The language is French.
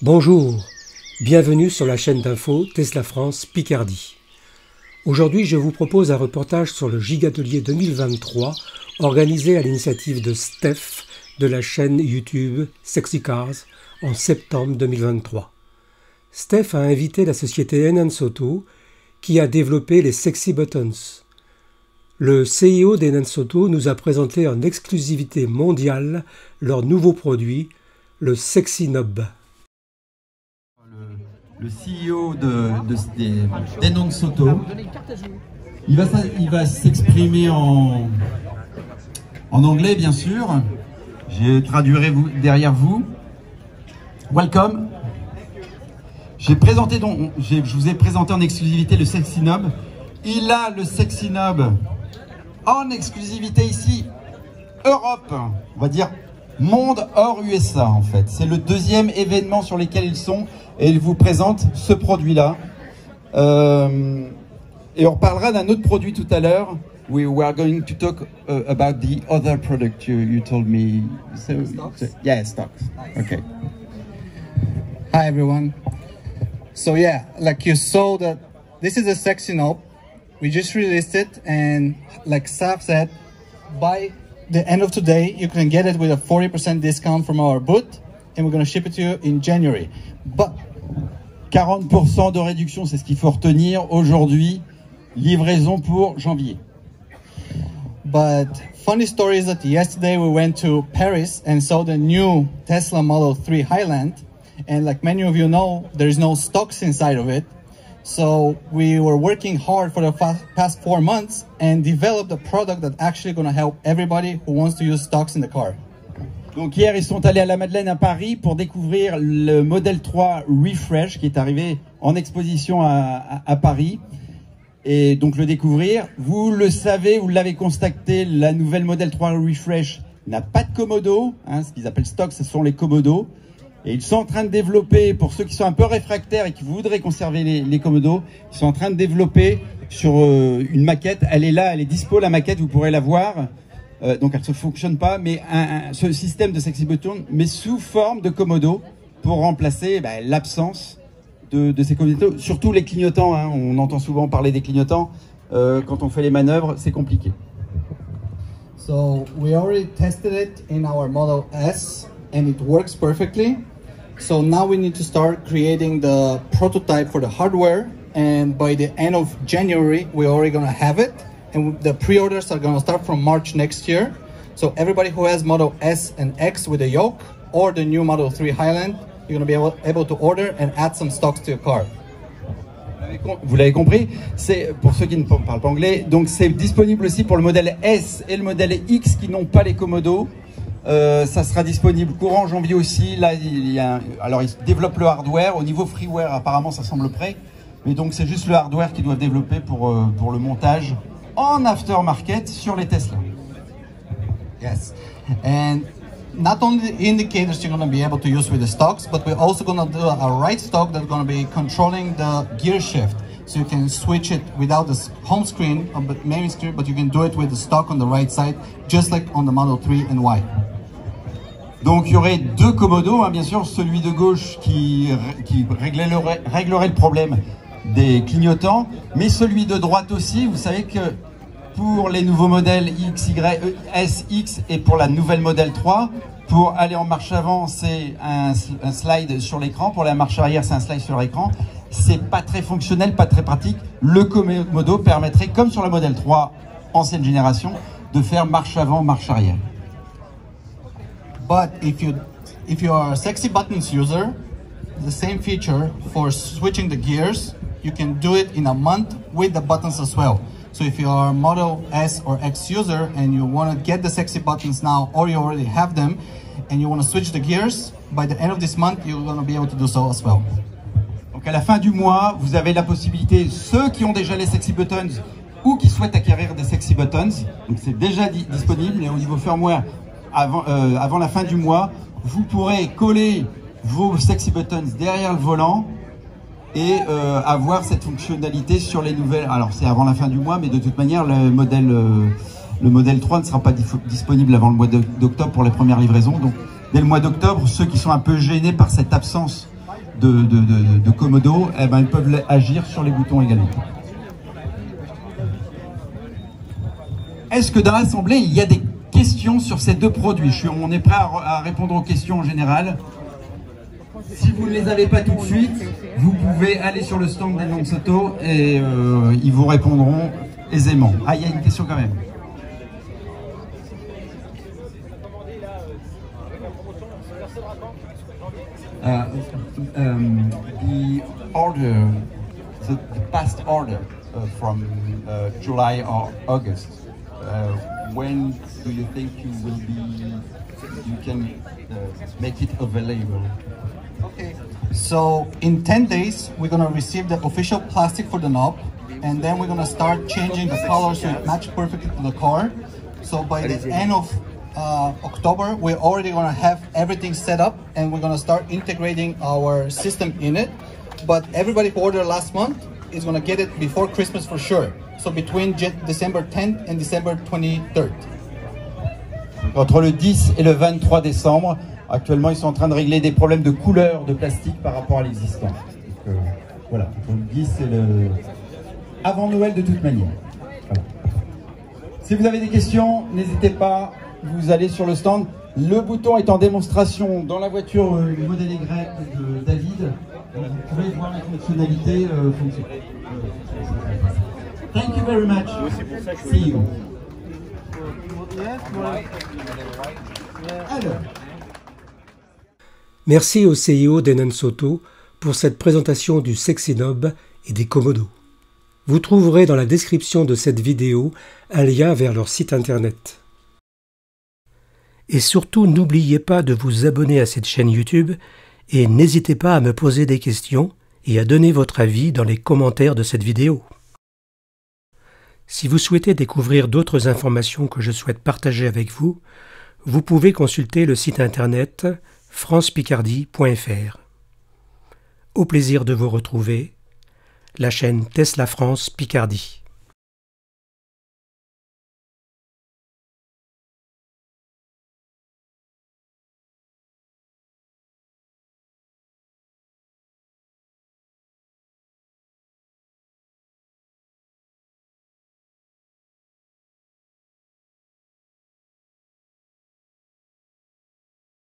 Bonjour, bienvenue sur la chaîne d'info Tesla France Picardie. Aujourd'hui, je vous propose un reportage sur le Gigatelier 2023 organisé à l'initiative de Steph de la chaîne YouTube Sexy Cars en septembre 2023. Steph a invité la société Enhance Auto qui a développé les Sexy Buttons. Le CEO d'Enhance Auto nous a présenté en exclusivité mondiale leur nouveau produit, le Sexy Knob. Le CEO d'Enhance Auto, il va s'exprimer en anglais bien sûr. Je traduirai derrière vous. Welcome. Je vous ai présenté en exclusivité le Sexy Knob. Il a le Sexy Knob en exclusivité ici, Europe, on va dire monde hors USA en fait. C'est le deuxième événement sur lequel ils sont et ils vous présentent ce produit-là. Et on parlera d'un autre produit tout à l'heure. We are going to talk about the other product you told me. Yeah, stocks. Okay. Hi everyone. So yeah, like you saw that this is a Sexy Knob. We just released it, and like Saf said, by the end of today, you can get it with a 40% discount from our booth, and we're going to ship it to you in January. But 40% de réduction, c'est ce qu'il faut retenir aujourd'hui. Livraison pour janvier. But funny story is that yesterday we went to Paris and saw the new Tesla Model 3 Highland, and like many of you know, there is no stocks inside of it. So we were working hard for the past 4 months and developed a product that's actually going to help everybody who wants to use stocks in the car. Donc hier, ils sont allés à la Madeleine à Paris pour découvrir le Model 3 Refresh qui est arrivé en exposition à Paris. Et donc le découvrir, vous le savez, vous l'avez constaté, la nouvelle Model 3 Refresh n'a pas de Komodo, hein, ce qu'ils appellent stock, ce sont les Komodo. Et ils sont en train de développer, pour ceux qui sont un peu réfractaires et qui voudraient conserver les Komodo, ils sont en train de développer sur une maquette. Elle est là, elle est dispo, la maquette, vous pourrez la voir. Donc elle ne fonctionne pas, mais ce système de Sexy Button, mais sous forme de Komodo, pour remplacer l'absence de ces Komodo. Surtout les clignotants, hein, on entend souvent parler des clignotants. Quand on fait les manœuvres, c'est compliqué. So we already tested it in our Model S, and it works perfectly. So now we need to start creating the prototype for the hardware, and by the end of January we're already going to have it, and the pre-orders are going to start from March next year. So everybody who has Model S and X with a yoke or the new Model 3 Highland, you're going to be able to order and add some stocks to your car. Vous l'avez compris, c'est pour ceux qui ne parlent pas anglais, donc c'est disponible aussi pour le modèle S et le modèle X qui n'ont pas les Komodo. Ça sera disponible courant janvier aussi. Là, alors ils développent le hardware. Au niveau freeware, apparemment, ça semble prêt. Mais donc, c'est juste le hardware qu'ils doivent développer pour le montage en aftermarket sur les Tesla. Yes, and not only the indicators you're going to be able to use with the stocks, but we're also going to do a right stock that's going to be controlling the gear shift. So you can switch it without the home screen, main screen, but you can do it with the stock on the right side, just like on the Model 3 and Y. Donc il y aurait deux Komodo, hein, bien sûr, celui de gauche qui réglerait le problème des clignotants, mais celui de droite aussi. Vous savez que pour les nouveaux modèles X, Y, S, X et pour la nouvelle Model 3, pour aller en marche avant, c'est un slide sur l'écran. Pour la marche arrière, c'est un slide sur l'écran. C'est pas très fonctionnel, pas très pratique. Le Komodo permettrait, comme sur la Model 3 ancienne génération, de faire marche avant, marche arrière. But if you are a Sexy Buttons user, the same feature for switching the gears, you can do it in a month with the buttons as well. So if you are a Model S or X user and you want to get the Sexy Buttons now, or you already have them, and you want to switch the gears, by the end of this month, you're going to be able to do so as well. Donc à la fin du mois, vous avez la possibilité, ceux qui ont déjà les Sexy Buttons ou qui souhaitent acquérir des Sexy Buttons, donc c'est déjà disponible, et au niveau firmware, avant la fin du mois, vous pourrez coller vos Sexy Buttons derrière le volant et avoir cette fonctionnalité sur les nouvelles. Alors c'est avant la fin du mois, mais de toute manière le modèle 3 ne sera pas disponible avant le mois d'octobre pour les premières livraisons. Donc dès le mois d'octobre, ceux qui sont un peu gênés par cette absence de Komodo, eh ben, ils peuvent agir sur les boutons également. Est-ce que dans l'assemblée, il y a des questions sur ces deux produits? On est prêt à répondre aux questions en général. Si vous ne les avez pas tout de suite, vous pouvez aller sur le stand des Nonsoto et ils vous répondront aisément. Ah, il y a une question quand même. The past order from July or August. When do you think you can make it available? Okay. So in 10 days, we're gonna receive the official plastic for the knob, and then we're gonna start changing the color so it matches perfectly to the car. So by the end of October, we're already gonna have everything set up, and we're gonna start integrating our system in it. But everybody who ordered last month is gonna get it before Christmas for sure. So between December 10th and December 23rd. Entre le 10 et le 23 décembre, actuellement ils sont en train de régler des problèmes de couleur de plastique par rapport à l'existant. Voilà, entre le 10 et le... avant Noël de toute manière. Voilà. Si vous avez des questions, n'hésitez pas, vous allez sur le stand. Le bouton est en démonstration dans la voiture du modèle Y de David. Vous pouvez voir la fonctionnalité fonctionner. Thank you very much. See you. Alors. Merci au CIO des Nonsoto pour cette présentation du Sexy Knob et des Komodo. Vous trouverez dans la description de cette vidéo un lien vers leur site internet. Et surtout, n'oubliez pas de vous abonner à cette chaîne YouTube et n'hésitez pas à me poser des questions et à donner votre avis dans les commentaires de cette vidéo. Si vous souhaitez découvrir d'autres informations que je souhaite partager avec vous, vous pouvez consulter le site internet francepicardie.fr. Au plaisir de vous retrouver, la chaîne Tesla France Picardie.